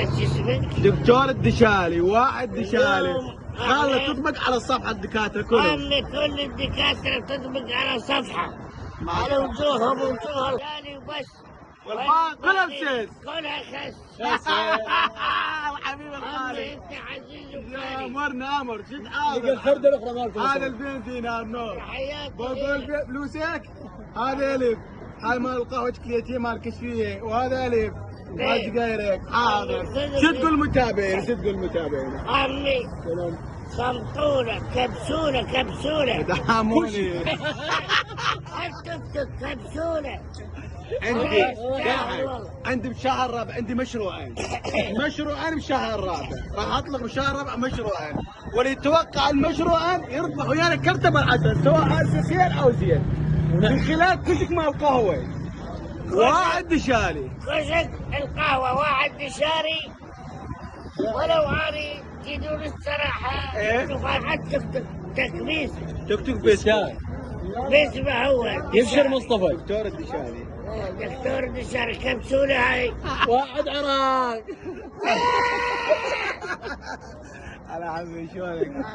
شو اسمك؟ دكتور الدشالي، واحد دشالي. اليوم خله تطبق على الصفحة الدكاترة كلهم. خلي كل الدكاترة تطبق على صفحة على وجوههم وجوه الغالي وبس. والباقي كلها بسيس. كلها خس. حبيب الخالي. انت عزيز يا وغالي. امرنا امر، شد حاضر. الفردة الاخرى مالكم. هذا البنزين هذا النور. تحياتي. بقول فلوسك. هذا الف. هاي مال القهوة شكليتي مال كشفية، وهذا الف. هاي سجايرك. حاضر. صدقوا المتابعين، صدقوا المتابعين. عمي صمتونة كبسولة كبسولة. دعموني. التوك كبسولة. عندي بشهر الرابع عندي مشروعين. مشروعين بشهر الرابع، راح اطلق بشهر الرابع مشروعين، واللي يتوقع المشروعين يربح ويانا كرتب العسل، سواء ألف خير او زين، من خلال كشك مال القهوة. واحد دشالي. كشك القهوة واحد دشاري. ولو عاري تدون الصراحة. إيه؟ فرحت تكبيس. توك توك بس. باسمه هو. يبشر مصطفى. دكتور الدشالي. دكتور دشاري كبسولة هاي. واحد عراق. على عمي شلونك؟